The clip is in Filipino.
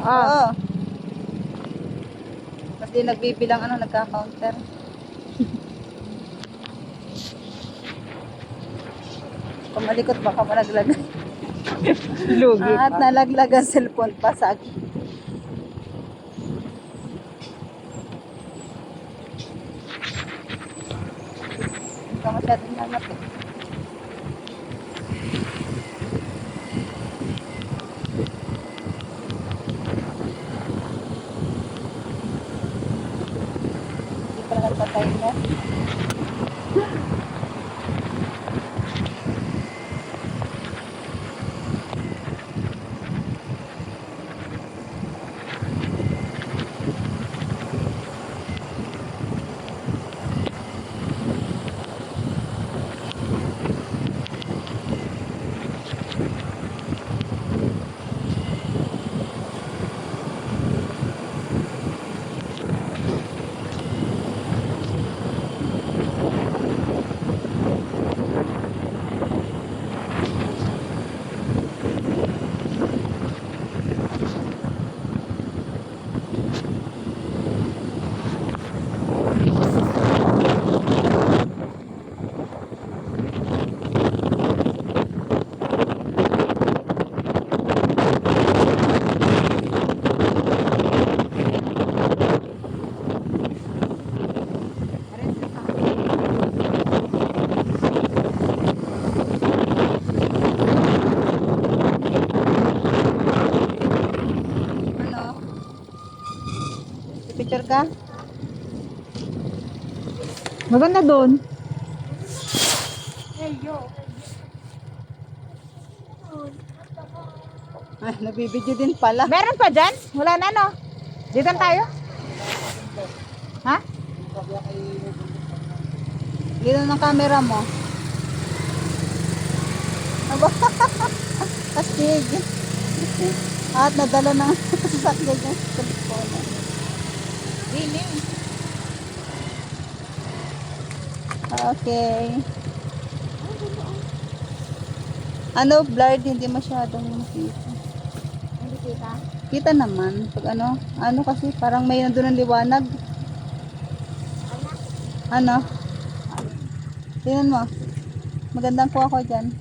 Oo. Oo. Mas di nagbibilang ano, nagka-counter. Pumalikot baka malaglag. Lugi At pa. nalaglag ang cellphone pasag. Hindi ka masyadong nangat eh. Hindi pala nagpatay na. Ano? Picture ka? Maganda doon. Ay, nabibidyo din pala. Meron pa dyan? Wala na no? Dito na tayo? Ha? Dito ng camera mo. Aba, astig. At nadala ng sasakyan yung cellphone. Dini. Okay. Ano, blurred, hindi masyadong makita. Hindi kita. Kita naman, pag ano kasi, parang may nandun ng liwanag. Ano? Tingnan mo. Magandang kuha ko dyan.